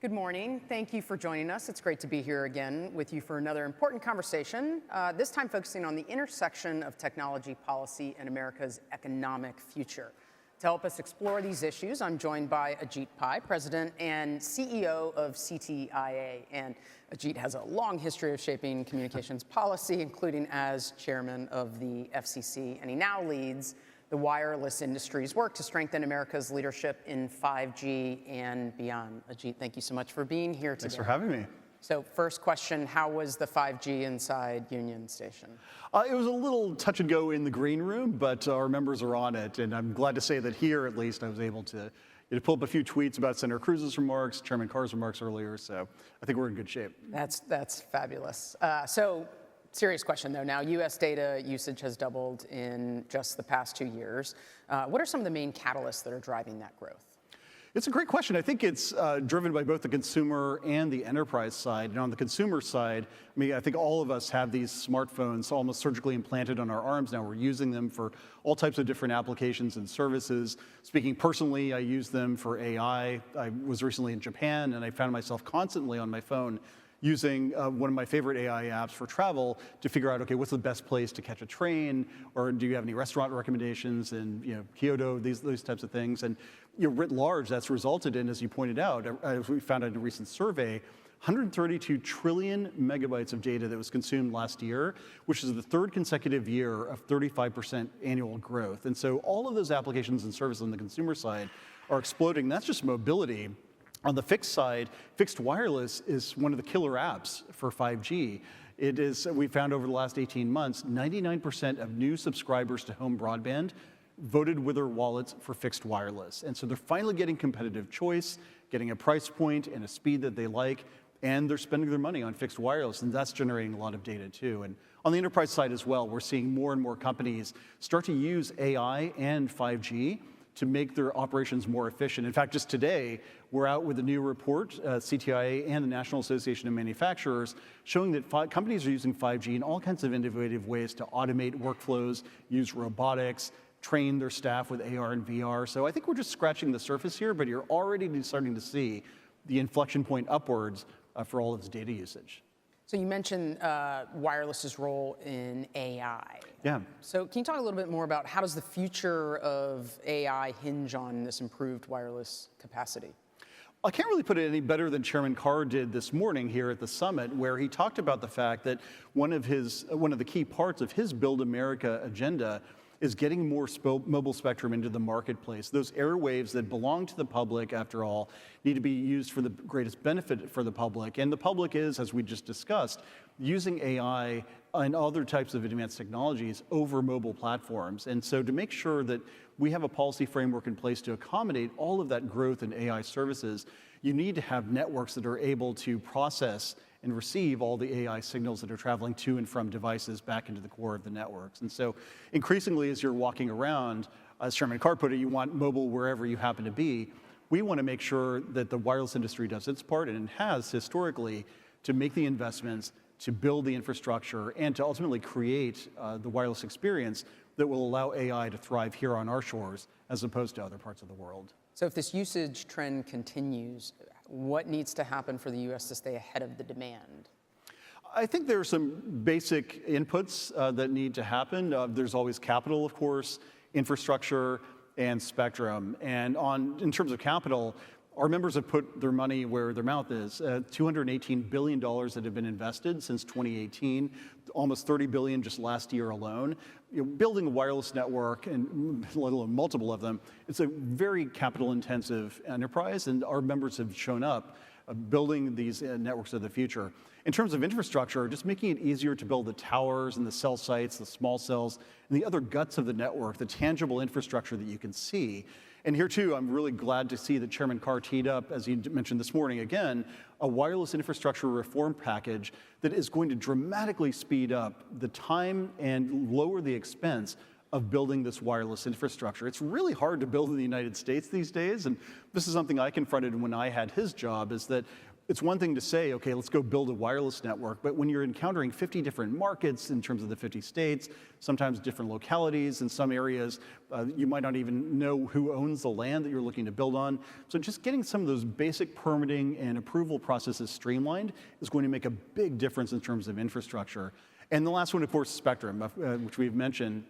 Good morning. Thank you for joining us. It's great to be here again with you for another important conversation, this time focusing on the intersection of technology policy and America's economic future. To help us explore these issues, I'm joined by Ajit Pai, President and CEO of CTIA. And Ajit has a long history of shaping communications policy, including as chairman of the FCC, and he now leads the wireless industry's work to strengthen America's leadership in 5G and beyond. Ajit, thank you so much for being here today. Thanks for having me. So first question, how was the 5G inside Union Station? It was a little touch and go in the green room, but our members are on it. And I'm glad to say that here, at least, I was able to pull up a few tweets about Senator Cruz's remarks, Chairman Carr's remarks earlier. So I think we're in good shape. That's fabulous. So serious question, though. Now, U.S. data usage has doubled in just the past 2 years. What are some of the main catalysts that are driving that growth? It's a great question. I think it's driven by both the consumer and the enterprise side. And on the consumer side, I think all of us have these smartphones almost surgically implanted on our arms now. We're using them for all types of different applications and services. Speaking personally, I use them for AI. I was recently in Japan, and I found myself constantly on my phone using one of my favorite AI apps for travel to figure out, okay, what's the best place to catch a train, or do you have any restaurant recommendations in Kyoto, these types of things. And writ large, that's resulted in, as you pointed out, as we found in a recent survey, 132 trillion megabytes of data that was consumed last year, which is the third consecutive year of 35% annual growth. And so all of those applications and services on the consumer side are exploding. That's just mobility. On the fixed side, fixed wireless is one of the killer apps for 5G. It is, we found over the last 18 months, 99% of new subscribers to home broadband voted with their wallets for fixed wireless. And so they're finally getting competitive choice, getting a price point and a speed that they like, and they're spending their money on fixed wireless, and that's generating a lot of data too. And on the enterprise side as well, we're seeing more and more companies start to use AI and 5G to make their operations more efficient. In fact, just today, we're out with a new report, CTIA and the National Association of Manufacturers, showing that companies are using 5G in all kinds of innovative ways to automate workflows, use robotics, train their staff with AR and VR. So I think we're just scratching the surface here, but you're already starting to see the inflection point upwards for all of this data usage. So you mentioned wireless's role in AI. Yeah. So can you talk a little bit more about how does the future of AI hinge on this improved wireless capacity? I can't really put it any better than Chairman Carr did this morning here at the summit, where he talked about the fact that one of the key parts of his Build America agenda is getting more mobile spectrum into the marketplace. Those airwaves that belong to the public, after all, need to be used for the greatest benefit for the public. And the public is, as we just discussed, using AI and other types of advanced technologies over mobile platforms. And so to make sure that we have a policy framework in place to accommodate all of that growth in AI services, you need to have networks that are able to process and receive all the AI signals that are traveling to and from devices back into the core of the networks. And so increasingly, as you're walking around, as Chairman Carr put it, you want mobile wherever you happen to be. We want to make sure that the wireless industry does its part, and it has historically, to make the investments, to build the infrastructure, and to ultimately create the wireless experience that will allow AI to thrive here on our shores as opposed to other parts of the world. So if this usage trend continues, what needs to happen for the U.S. to stay ahead of the demand? I think there are some basic inputs that need to happen. There's always capital, of course, infrastructure, and spectrum. And in terms of capital, our members have put their money where their mouth is. $218 billion that have been invested since 2018, almost $30 billion just last year alone. Building a wireless network, and let alone multiple of them, it's a very capital-intensive enterprise, and our members have shown up building these networks of the future. In terms of infrastructure, just making it easier to build the towers and the cell sites, the small cells, and the other guts of the network, the tangible infrastructure that you can see. And here, too, I'm really glad to see that Chairman Carr teed up, as he mentioned this morning again, a wireless infrastructure reform package that is going to dramatically speed up the time and lower the expense of building this wireless infrastructure. It's really hard to build in the United States these days, and this is something I confronted when I had his job, is that it's one thing to say, okay, let's go build a wireless network, but when you're encountering 50 different markets in terms of the 50 states, sometimes different localities, in some areas, you might not even know who owns the land that you're looking to build on. So just getting some of those basic permitting and approval processes streamlined is going to make a big difference in terms of infrastructure. And the last one, of course, spectrum, which we've mentioned.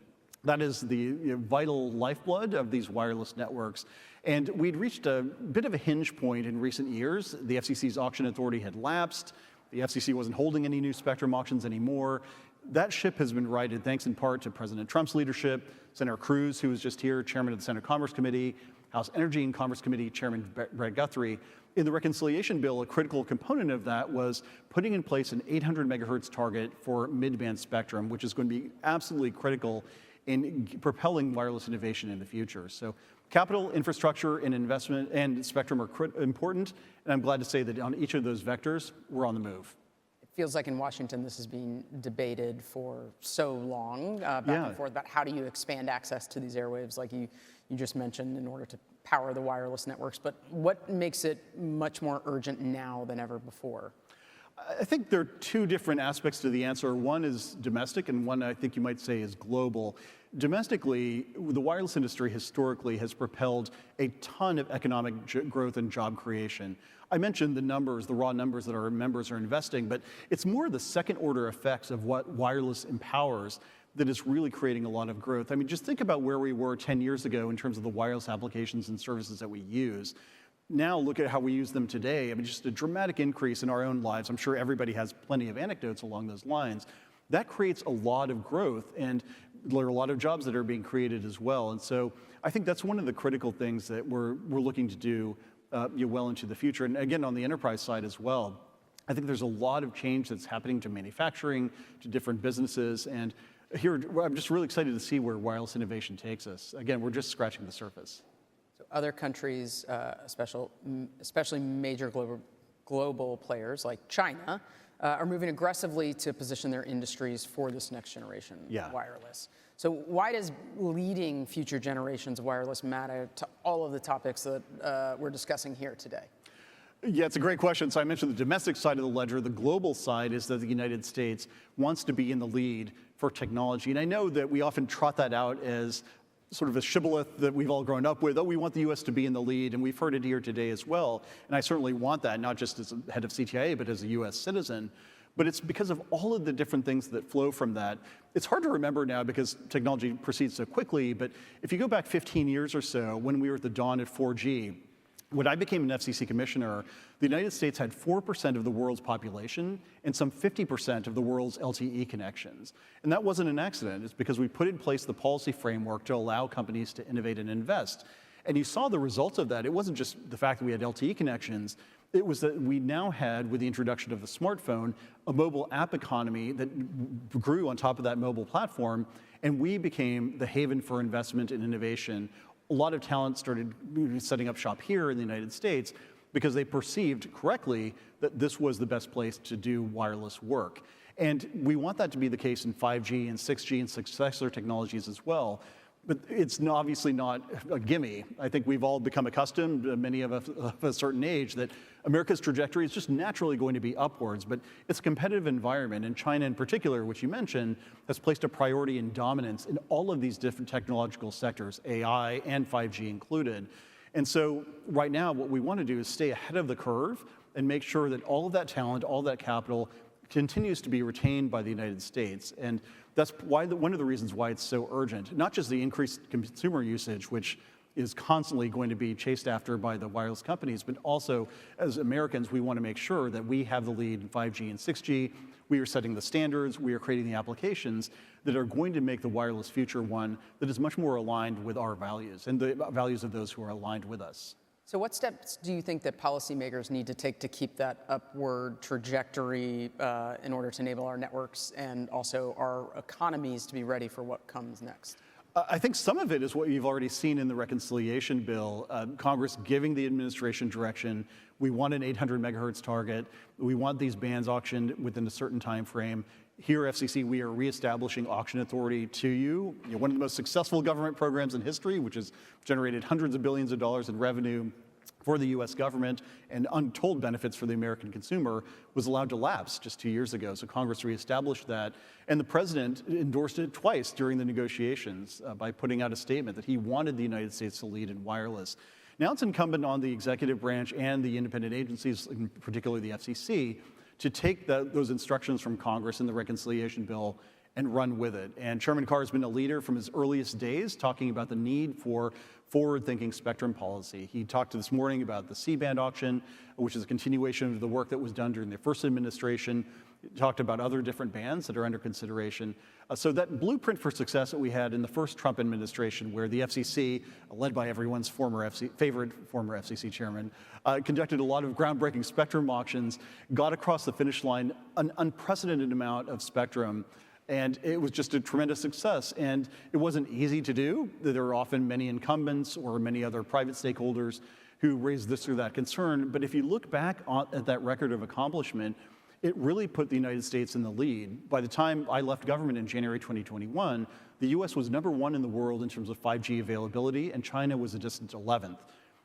That is the vital lifeblood of these wireless networks. And we'd reached a bit of a hinge point in recent years. The FCC's auction authority had lapsed. The FCC wasn't holding any new spectrum auctions anymore. That ship has been righted thanks in part to President Trump's leadership, Senator Cruz, who was just here, chairman of the Senate Commerce Committee, House Energy and Commerce Committee Chairman Brett Guthrie. In the reconciliation bill, a critical component of that was putting in place an 800 megahertz target for mid-band spectrum, which is going to be absolutely critical in propelling wireless innovation in the future. So capital, infrastructure, and investment and spectrum are important, and I'm glad to say that on each of those vectors, we're on the move. It feels like in Washington this has been debated for so long, back and forth, about how do you expand access to these airwaves, like you just mentioned, in order to power the wireless networks. But what makes it much more urgent now than ever before? I think there are two different aspects to the answer. One is domestic, and one I think you might say is global. Domestically, the wireless industry historically has propelled a ton of economic growth and job creation. I mentioned the numbers, the raw numbers that our members are investing, but it's more the second order effects of what wireless empowers that is really creating a lot of growth. I mean, just think about where we were 10 years ago in terms of the wireless applications and services that we use. Now look at how we use them today. I mean, just a dramatic increase in our own lives. I'm sure everybody has plenty of anecdotes along those lines. That creates a lot of growth, and there are a lot of jobs that are being created as well. And so I think that's one of the critical things that we're looking to do well into the future. And again, on the enterprise side as well, I think there's a lot of change that's happening to manufacturing, to different businesses. And here, I'm just really excited to see where wireless innovation takes us. Again, we're just scratching the surface. Other countries, especially major global players like China, are moving aggressively to position their industries for this next generation wireless. So why does leading future generations of wireless matter to all of the topics that we're discussing here today? Yeah, it's a great question. So I mentioned the domestic side of the ledger. The global side is that the United States wants to be in the lead for technology. And I know that we often trot that out as sort of a shibboleth that we've all grown up with. Oh, we want the U.S. to be in the lead, and we've heard it here today as well. And I certainly want that, not just as head of CTIA, but as a U.S. citizen. But it's because of all of the different things that flow from that. It's hard to remember now because technology proceeds so quickly, but if you go back 15 years or so, when we were at the dawn of 4G, when I became an FCC commissioner, the United States had 4% of the world's population and some 50% of the world's LTE connections. And that wasn't an accident. It's because we put in place the policy framework to allow companies to innovate and invest. And you saw the results of that. It wasn't just the fact that we had LTE connections. It was that we now had, with the introduction of the smartphone, a mobile app economy that grew on top of that mobile platform, and we became the haven for investment and innovation. A lot of talent started setting up shop here in the United States because they perceived correctly that this was the best place to do wireless work. And we want that to be the case in 5G and 6G and successor technologies as well. But it's obviously not a gimme. I think we've all become accustomed, many of us of a certain age, that America's trajectory is just naturally going to be upwards. But it's a competitive environment, and China in particular, which you mentioned, has placed a priority and dominance in all of these different technological sectors, AI and 5G included. And so right now, what we want to do is stay ahead of the curve and make sure that all of that talent, all of that capital continues to be retained by the United States. And that's why one of the reasons why it's so urgent, not just the increased consumer usage, which is constantly going to be chased after by the wireless companies, but also as Americans, we want to make sure that we have the lead in 5G and 6G. We are setting the standards, we are creating the applications that are going to make the wireless future one that is much more aligned with our values and the values of those who are aligned with us. So what steps do you think that policymakers need to take to keep that upward trajectory in order to enable our networks and also our economies to be ready for what comes next? I think some of it is what you've already seen in the reconciliation bill, Congress giving the administration direction. We want an 800 megahertz target. We want these bands auctioned within a certain time frame. Here, FCC, we are reestablishing auction authority to you. One of the most successful government programs in history, which has generated hundreds of billions of dollars in revenue for the U.S. government and untold benefits for the American consumer was allowed to lapse just 2 years ago. So Congress reestablished that, and the president endorsed it twice during the negotiations by putting out a statement that he wanted the United States to lead in wireless. Now it's incumbent on the executive branch and the independent agencies, in particular the FCC, to take those instructions from Congress in the reconciliation bill and run with it. And Chairman Carr has been a leader from his earliest days, talking about the need for forward-thinking spectrum policy. He talked this morning about the C-band auction, which is a continuation of the work that was done during the first administration. He talked about other different bands that are under consideration. So that blueprint for success that we had in the first Trump administration, where the FCC, led by everyone's favorite former FCC chairman, conducted a lot of groundbreaking spectrum auctions, got across the finish line an unprecedented amount of spectrum. And it was just a tremendous success. And it wasn't easy to do. There were often many incumbents or many other private stakeholders who raised this or that concern. But if you look back at that record of accomplishment, it really put the United States in the lead. By the time I left government in January 2021, the US was #1 in the world in terms of 5G availability, and China was a distant 11th.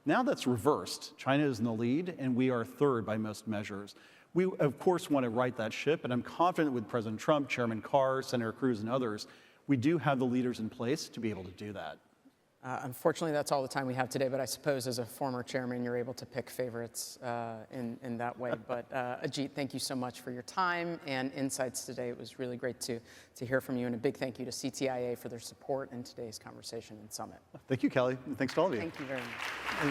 Now that's reversed. China is in the lead, and we are third by most measures. We, of course, want to right that ship, and I'm confident with President Trump, Chairman Carr, Senator Cruz, and others, we do have the leaders in place to be able to do that. Unfortunately, that's all the time we have today, but I suppose as a former chairman, you're able to pick favorites in that way. But Ajit, thank you so much for your time and insights today. It was really great to hear from you, and a big thank you to CTIA for their support in today's conversation and summit. Thank you, Kelly, and thanks to all of you. Thank you very much.